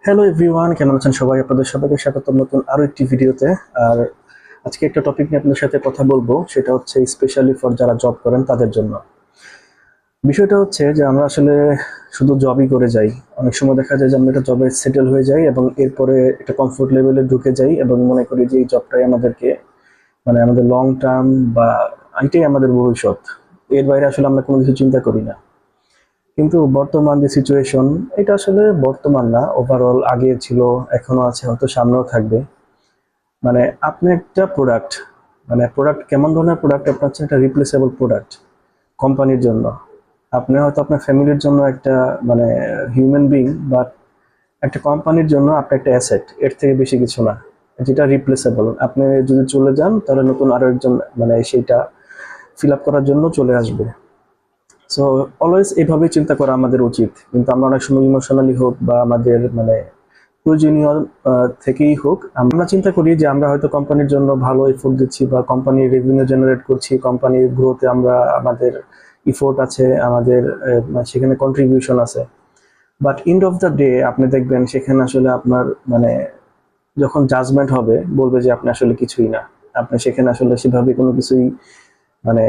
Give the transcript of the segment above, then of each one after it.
Hello everyone, কেমন আছেন সবাই? আপনাদের সবাইকে স্বাগতম নতুন আরো একটি ভিডিওতে। আর আজকে একটা টপিক নিয়ে আপনাদের সাথে কথা বলবো, সেটা হচ্ছে স্পেশালি ফর যারা জব করেন তাদের জন্য। বিষয়টা হচ্ছে যে আমরা আসলে শুধু জবই করে যাই। অনেক সময় দেখা যায় যে আমরা একটা জবে সেটেল হয়ে যাই এবং এরপরে একটা কমফোর্ট লেভেলে ঢুকে যাই এবং মনে করি যে এই জবটাই আমাদেরকে আমাদের লং টার্ম বা এটাই আমাদের ভবিষ্যৎ। এর বাইরে আসলে আমরা কোনো কিছু চিন্তা করি না। কিন্তু বর্তমান যে সিচুয়েশন, এটা আসলে বর্তমান না, ওভারঅল আগে ছিল, এখনো আছে, হয়তো সামনেও থাকবে। আপনি একটা প্রোডাক্ট, প্রোডাক্ট কেমন ধরনের প্রোডাক্ট? আপনার হচ্ছে একটা রিপ্লেসেবল প্রোডাক্ট কোম্পানির জন্য। আপনি হয়তো আপনার ফ্যামিলির জন্য একটা মানে হিউম্যান বিং, বাট একটা কোম্পানির জন্য আপনি একটা অ্যাসেট, এর থেকে বেশি কিছু না, যেটা রিপ্লেসেবল। আপনি যদি চলে যান তাহলে নতুন আরো একজন সেইটা ফিল আপ করার জন্য চলে আসবে। সো অলওয়েজ এভাবেই চিন্তা করা আমাদের উচিত। কিন্তু আমরা অনেক সময় ইমোশনালি হোক বা আমাদের প্রয়োজনীয় থেকেই হোক, আমরা চিন্তা করি যে আমরা হয়তো কোম্পানির জন্য ভালো এফোর্ট দিচ্ছি বা কোম্পানির রেভিনিউ জেনারেট করছি, কোম্পানির গ্রোথে আমরা আমাদের ইফোর্ট আছে, আমাদের সেখানে কন্ট্রিবিউশন আছে। But end of the day আপনি দেখবেন সেখানে আসলে আপনার যখন জাজমেন্ট হবে, বলবে যে আপনি আসলে কিছুই না, আপনি সেখানে আসলে সেভাবে কোনো কিছুই মানে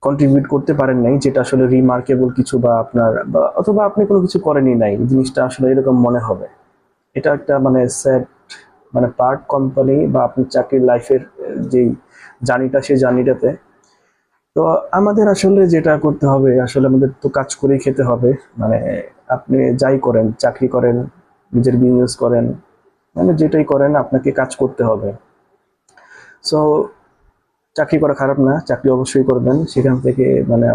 কন্ট্রিবিউট করতে পারেন নাই, যেটা আসলে রিমার্কেবল কিছু, বা আপনার অথবা আপনি কোনো কিছু করেনই নাই, জিনিসটা আসলে এরকম মনে হবে। এটা একটা স্যাড পার্ট কোম্পানি বা আপনি চাকরির লাইফের যেই জার্নিটা, সেই জার্নিটাতে। তো আমাদের আসলে যেটা করতে হবে, আসলে আমাদের তো কাজ করেই খেতে হবে। মানে আপনি যাই করেন, চাকরি করেন, নিজের বিজনেস করেন, যেটাই করেন আপনাকে কাজ করতে হবে। সো চাকরি করা খারাপ না, চাকরি অবশ্যই করবেন, সেখান থেকে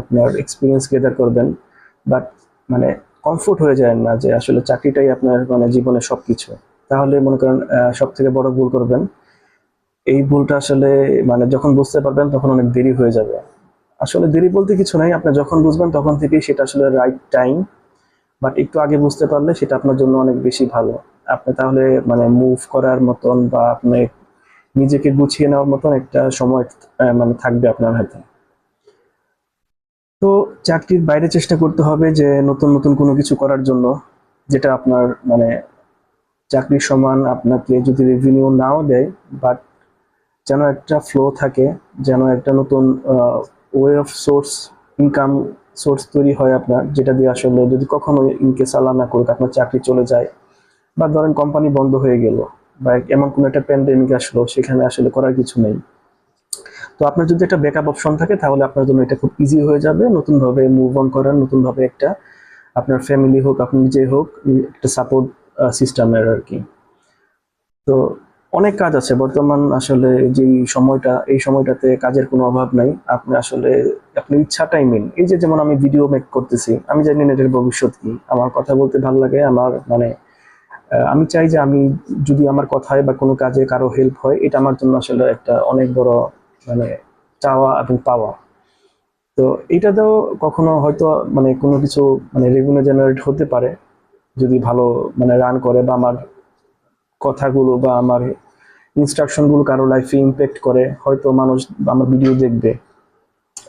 আপনার এক্সপিরিয়েন্স গেদার করবেন। বাট মানে কমফোর্ট হয়ে যায় না যে আসলে চাকরিটাই আপনার জীবনের সবকিছু। তাহলে মনে করেন সব থেকে বড় ভুল করবেন। এই ভুলটা আসলে যখন বুঝতে পারবেন তখন অনেক দেরি হয়ে যাবে। আসলে দেরি বলতে কিছু নাই, আপনি যখন বুঝবেন তখন থেকেই সেটা আসলে রাইট টাইম। বাট একটু আগে বুঝতে পারলে সেটা আপনার জন্য অনেক বেশি ভালো। আপনি তাহলে মুভ করার মতন বা আপনি নিজেকে গুছিয়ে নেওয়ার মতন একটা সময় থাকবে আপনার হাতে। তো চাকরির বাইরে চেষ্টা করতে হবে যে নতুন নতুন কোনো কিছু করার জন্য, যেটা আপনার চাকরির সমান আপনাকে যদি রেভিনিউ নাও দেয়, বাট যেন একটা ফ্লো থাকে, যেন একটা নতুন way of swords, income source তৈরি হয় আপনার, যেটা দিয়ে আসলে যদি কখনো ইনকেস আল্লাহ না করুক আপনার চাকরি চলে যায়, বা ধরেন কোম্পানি বন্ধ হয়ে গেল, বা এমন কোনো একটা প্যান্ডেমিক আসলো, সেখানে আসলে করার কিছু নেই, তো আপনার যদি একটা ব্যাকআপ অপশন থাকে তাহলে আপনার জন্য এটা খুব ইজি হয়ে যাবে নতুনভাবে মুভ অন করার, নতুনভাবে একটা আপনার ফ্যামিলি হোক, আপনি নিজে হোক, একটা সাপোর্ট সিস্টেমের আর কি। তো অনেক কাজ আছে বর্তমান, আসলে যেই সময়টা, এই সময়টাতে কাজের কোনো অভাব নাই। আপনি আসলে আপনার ইচ্ছাটাই মেন। এই যে যেমন আমি ভিডিও মেক করতেছি, আমি জানি না এটার ভবিষ্যৎ কি, আমার কথা বলতে ভালো লাগে, আমার আমি চাই যে আমি যদি আমার কথায় বা কোনো কাজে কারো হেল্প হয়, এটা আমার জন্য আসলে একটা অনেক বড় মানে চাওয়া এবং পাওয়া। তো এইটাতেও কখনো হয়তো কোনো কিছু রেভিনিউ জেনারেট হতে পারে যদি ভালো রান করে, বা আমার কথাগুলো বা আমার ইনস্ট্রাকশন গুলো কারো লাইফে ইম্প্যাক্ট করে, হয়তো মানুষ আমার ভিডিও দেখবে,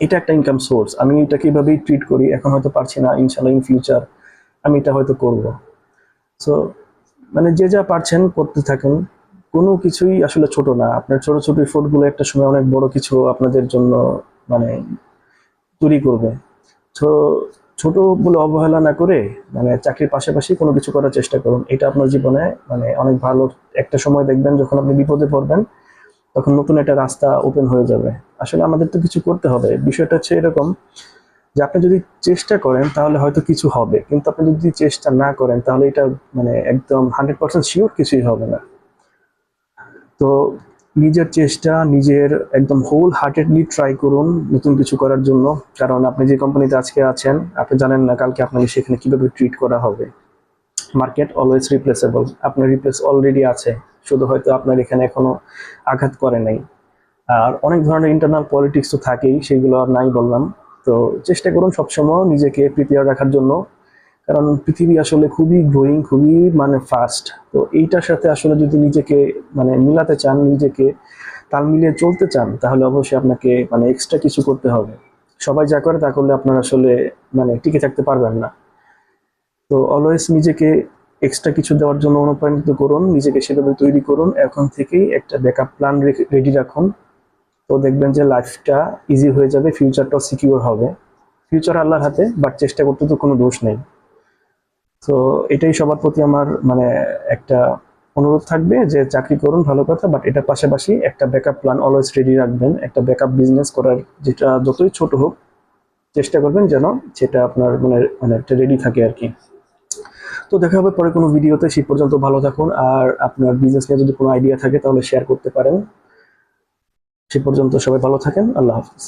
এটা একটা ইনকাম সোর্স। আমি এটাকে এইভাবেই ট্রিট করি, এখন হয়তো পারছি না, ইনশাল্লাহ ইন ফিউচার আমি এটা হয়তো করব। সো যে যা পারছেন করতে থাকেন, কোনো কিছুই আসলে ছোট না। আপনার ছোট ছোট এফোর্ট গুলো একটা সময় অনেক বড় কিছু আপনাদের জন্য মানে তৈরি করবে। তো ছোট বলে অবহেলা না করে চাকরির পাশাপাশি কোনো কিছু করার চেষ্টা করুন। এটা আপনার জীবনে অনেক ভালো একটা সময় দেখবেন, যখন আপনি বিপদে পড়বেন তখন নতুন একটা রাস্তা ওপেন হয়ে যাবে। আসলে আমাদের তো কিছু করতে হবে। বিষয়টা হচ্ছে এরকম যে আপনি যদি চেষ্টা করেন তাহলে হয়তো কিছু হবে, কিন্তু আপনি যদি চেষ্টা না করেন তাহলে এটা একদম 100% শিওর কিছুই হবে না। তো নিজের চেষ্টা, নিজের একদম হোল হার্টেডলি ট্রাই করুন নতুন কিছু করার জন্য। কারণ আপনি যে কোম্পানিতে আজকে আছেন, আপনি জানেন না কালকে আপনাকে সেখানে কিভাবে ট্রিট করা হবে। মার্কেট অলওয়েজ রিপ্লেসেবল, আপনার রিপ্লেস অলরেডি আছে, শুধু হয়তো আপনার এখানে এখনো আঘাত করে নাই। আর অনেক ধরনের ইন্টারনাল পলিটিক্স তো থাকেই, সেগুলো আর নাই বললাম। তো চেষ্টা করুন সবসময় নিজেকে প্রিপেয়ার রাখার জন্য, কারণ পৃথিবী আসলে খুবই গ্রোয়িং, খুবই ফাস্ট। তো এইটার সাথে আসলে যদি নিজেকে মিলাতে চান, নিজেকে তাল মিলিয়ে চলতে চান, তাহলে অবশ্যই আপনাকে এক্সট্রা কিছু করতে হবে। সবাই যা করে তা করলে আপনার আসলে টিকে থাকতে পারবেন না। তো অলওয়েজ নিজেকে এক্সট্রা কিছু দেওয়ার জন্য অনুপ্রাণিত করুন, নিজেকে সেভাবে তৈরি করুন, এখন থেকেই একটা ব্যাকআপ প্ল্যান রেডি রাখুন। তো দেখবেন যে লাইফটা ইজি হয়ে যাবে, ফিউচারটাও সিকিউর হবে। ফিউচার আল্লাহর হাতে, বাট চেষ্টা করতে তো কোনো দোষ নেই। তো এটাই সবার প্রতি আমার মানে একটা অনুরোধ থাকবে যে চাকরি করুন ভালো কথা, বাট এটার পাশাপাশি একটা ব্যাকআপ প্ল্যান অলওয়েজ রেডি রাখবেন। একটা ব্যাকআপ বিজনেস করার, যেটা যতই ছোট হোক চেষ্টা করবেন যেন সেটা আপনার মানে মানে একটা রেডি থাকে আর কি। তো দেখা হবে পরে কোনো ভিডিওতে। সেই পর্যন্ত ভালো থাকুন, আর আপনার বিজনেস নিয়ে যদি কোনো আইডিয়া থাকে তাহলে শেয়ার করতে পারেন। সে পর্যন্ত সবাই ভালো থাকেন। আল্লাহ হাফিজ।